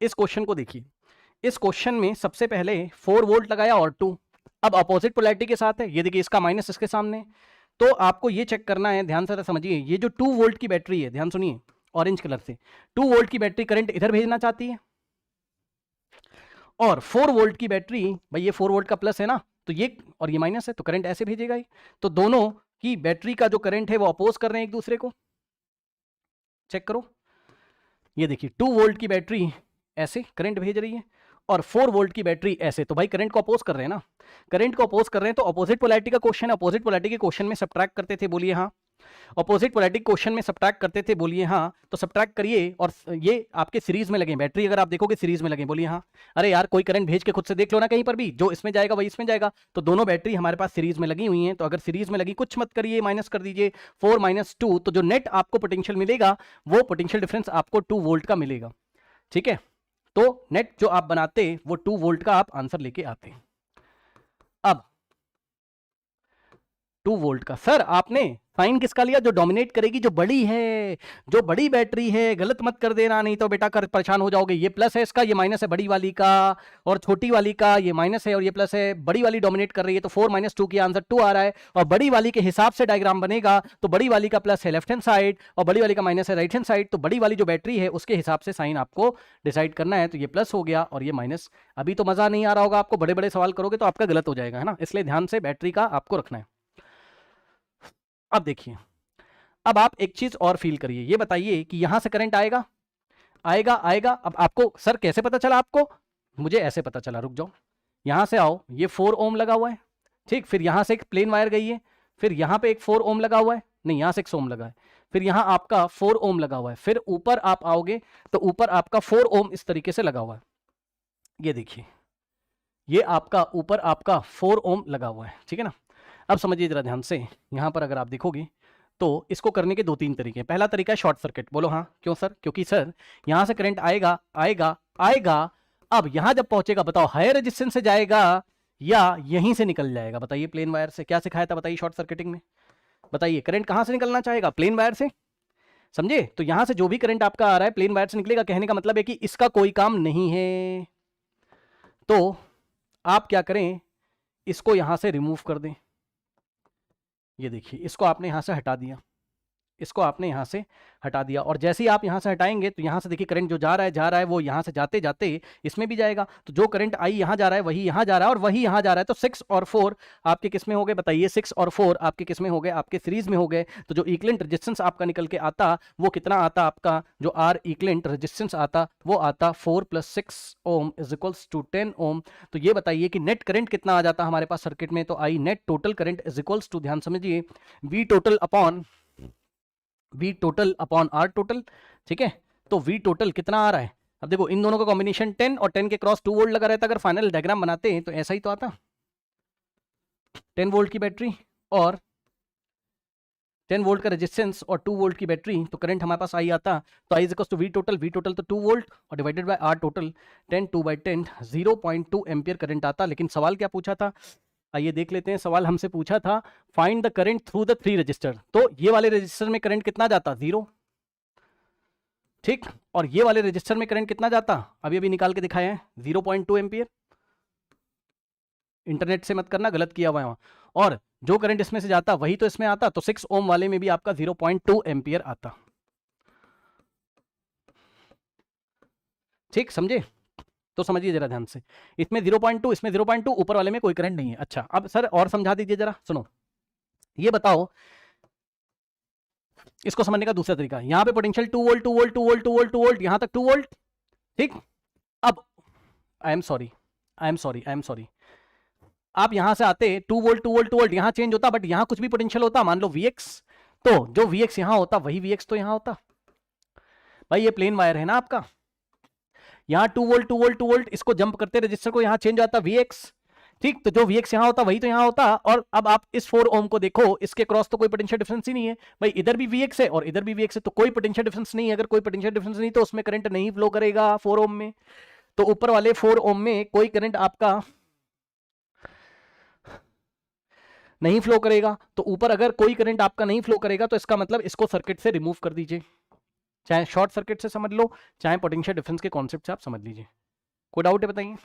इस क्वेश्चन को देखिए, इस क्वेश्चन में सबसे पहले 4 वोल्ट लगाया और 2, अब अपोजिट पोलैरिटी के साथ है, ये देखिए इसका माइनस इसके सामने, तो आपको ये चेक करना है, ध्यान से समझिए, ये जो 2 वोल्ट की बैटरी है, ध्यान सुनिए ऑरेंज कलर से, 2 वोल्ट की बैटरी करंट इधर भेजना चाहती है, और 4 वोल्ट की बैटरी, भाई ये 4 वोल्ट का प्लस है ना, तो ये और ये माइनस है, तो करंट ऐसे भेजेगा ही, तो दोनों की बैटरी का जो करंट है वो अपोज कर रहे हैं एक दूसरे को, चेक करो, ये देखिए 2 वोल्ट की बैटरी ऐसे करंट भेज रही है और 4 वोल्ट की बैटरी ऐसे, तो भाई करंट को अपोज कर रहे हैं ना, करंट को अपोज कर रहे हैं, तो अपोजिट पोलैरिटी का क्वेश्चन है, अपोजिट पोलैरिटी के क्वेश्चन में सब्ट्रैक्ट करते थे, बोलिए हाँ, अपोजिट पोलैरिटी क्वेश्चन में सब्ट्रैक्ट करते थे, बोलिए हाँ, तो सब्ट्रैक्ट करिए, और ये आपके सीरीज में लगे बैटरी, अगर आप देखोगे सीरीज में लगे, बोलिए हाँ, अरे यार कोई करंट भेज के खुद से देख लो ना, कहीं पर भी जो इसमें जाएगा वही इसमें जाएगा, तो दोनों बैटरी हमारे पास सीरीज में लगी हुई हैं, तो अगर सीरीज में लगी, कुछ मत करिए, माइनस कर दीजिए 4 - 2, तो जो नेट आपको पोटेंशियल मिलेगा वो पोटेंशियल डिफरेंस आपको 2 वोल्ट का मिलेगा, ठीक है, तो नेट जो आप बनाते वो 2 वोल्ट का आप आंसर लेके आते। अब 2 वोल्ट का, सर आपने साइन किसका लिया, जो डोमिनेट करेगी, जो बड़ी है, जो बड़ी बैटरी है, गलत मत कर देना, नहीं तो बेटा कर परेशान हो जाओगे, ये प्लस है इसका, ये माइनस है बड़ी वाली का, और छोटी वाली का ये माइनस है और ये प्लस है, बड़ी वाली डोमिनेट कर रही है, तो 4 - 2 की आंसर 2 आ रहा है, और बड़ी वाली के हिसाब से डायग्राम बनेगा, तो बड़ी वाली का प्लस है लेफ्ट हैंड साइड और बड़ी वाली का माइनस है राइट हैंड साइड, तो बड़ी वाली जो बैटरी है उसके हिसाब से साइन आपको डिसाइड करना है, तो ये प्लस हो गया और ये माइनस। अभी तो मजा नहीं आ रहा होगा आपको, बड़े बड़े सवाल करोगे तो आपका गलत हो जाएगा, है ना, इसलिए ध्यान से बैटरी का आपको रखना है। अब देखिए, अब आप एक चीज और फील करिए, ये बताइए कि यहां से करंट आएगा आएगा आएगा, अब आपको सर कैसे पता चला आपको, मुझे ऐसे पता चला, रुक जाओ, यहां से आओ, ये 4 ओम लगा हुआ है, ठीक, फिर यहां से एक प्लेन वायर गई है, फिर यहां पे एक 4 ओम लगा हुआ है, नहीं यहां से 6 ओम लगा है, फिर यहां आपका 4 ओम लगा हुआ है, फिर ऊपर आप आओगे तो ऊपर आपका 4 ओम इस तरीके से लगा हुआ है, ये देखिए, ये आपका ऊपर आपका 4 ओम लगा हुआ है, ठीक है ना। अब समझिए जरा ध्यान से, यहां पर अगर आप देखोगे तो इसको करने के 2-3 तरीके हैं। पहला तरीका है शॉर्ट सर्किट, बोलो हाँ, क्यों सर, क्योंकि सर यहां से करंट आएगा आएगा आएगा, अब यहां जब पहुंचेगा बताओ हायर रेजिस्टेंस से जाएगा या यहीं से निकल जाएगा, बताइए, प्लेन वायर से, क्या सिखाया था बताइए शॉर्ट सर्किटिंग में, बताइए करंट कहां से निकलना चाहेगा, प्लेन वायर से, समझे, तो यहां से जो भी करंट आपका आ रहा है प्लेन वायर से निकलेगा, कहने का मतलब है कि इसका कोई काम नहीं है, तो आप क्या करें, इसको यहां से रिमूव कर दें, ये देखिए इसको आपने यहां से हटा दिया, इसको आपने यहां से हटा दिया, और जैसे ही आप यहां से हटाएंगे तो यहां से देखिए करंट जो जा रहा है वो यहां से जाते जाते इसमें भी जाएगा, तो जो करंट आई यहां जा रहा है वही यहां जा रहा है और वही यहां जा रहा है, तो 6 और 4 आपके किस में हो गए, बताइए, 6 और 4 आपके किस में हो गए, आपके सीरीज में हो गए, तो जो इक्विवेलेंट रेजिस्टेंस आपका निकल के आता वो कितना आता, आपका जो आर इक्विवेलेंट रेजिस्टेंस आता वो आता 4 + 6 ओम इज इक्वल्स टू 10 ओम। तो ये बताइए कि नेट करंट कितना आ जाता हमारे पास सर्किट में, तो I net total current is equals to, ध्यान समझिए, V total upon R total, ठीक है, तो वी टोटल कितना आ रहा है, अब देखो इन दोनों का कॉम्बिनेशन 10 और 10 के क्रॉस 2 वोल्ट लगा रहता, अगर फाइनल डायग्राम बनाते हैं तो ऐसा ही तो आता, 10 वोल्ट की बैटरी और 10 वोल्ट का रेजिस्टेंस और 2 वोल्ट की बैटरी, तो करंट हमारे पास आई आता, तो I is equals to V total तो 2 वोल्ट और divided by R total 10 2/10 0.2 ampere current आता। लेकिन सवाल क्या पूछा था, आइए देख लेते हैं, सवाल हमसे पूछा था find the current through the 3 register, तो ये वाले रजिस्टर में करंट कितना जाता, 0, ठीक, और ये वाले रजिस्टर में करंट कितना जाता, अभी अभी निकाल के दिखाया है 0.2 एम्पियर, इंटरनेट से मत करना, गलत किया हुआ है वहां, और जो करंट इसमें से जाता वही तो इसमें आता, तो 6 ओम वाले में भी आपका 0.2 एम्पियर आता, ठीक, समझे, तो समझिए जरा ध्यान से, इसमें 0.2 इसमें 0.2, ऊपर वाले में कोई करंट नहीं है। अच्छा अब सर और समझा दीजिए जरा, सुनो, ये बताओ इसको समझने का दूसरा तरीका, यहां पे potential 2 volt 2 volt 2 volt 2 volt 2 volt, यहां तक 2 वोल्ट, ठीक, अब आई एम सॉरी आप यहां से आते 2 वोल्ट 2 वोल्ट 2 वोल्ट, यहां चेंज होता, बट यहां कुछ भी पोटेंशियल होता, मान लो Vx, तो जो Vx यहां होता वही Vx तो यहां होता, भाई ये प्लेन वायर है ना आपका, यहां 2 वोल्ट 2 वोल्ट 2 वोल्ट, इसको जंप करते रजिस्टर को यहां चेंज आता Vx, ठीक, तो जो Vx यहां होता वही तो यहां होता, और अब आप इस 4 ओम को देखो, इसके क्रॉस तो कोई पोटेंशियल डिफरेंस ही नहीं है, भाई इधर भी Vx है और इधर भी Vx है, तो कोई पोटेंशियल डिफरेंस नहीं है, अगर कोई पोटेंशियल डिफरेंस नहीं तो उसमें करंट नहीं फ्लो करेगा 4 ओम में, तो ऊपर वाले 4 ओम में कोई करंट आपका नहीं फ्लो करेगा, तो ऊपर अगर कोई करंट आपका नहीं फ्लो करेगा तो इसका मतलब इसको सर्किट से रिमूव कर दीजिए, चाहे शॉर्ट सर्किट से समझ लो, चाहे पोटेंशियल डिफरेंस के कॉन्सेप्ट से आप समझ लीजिए। कोई डाउट है बताइए।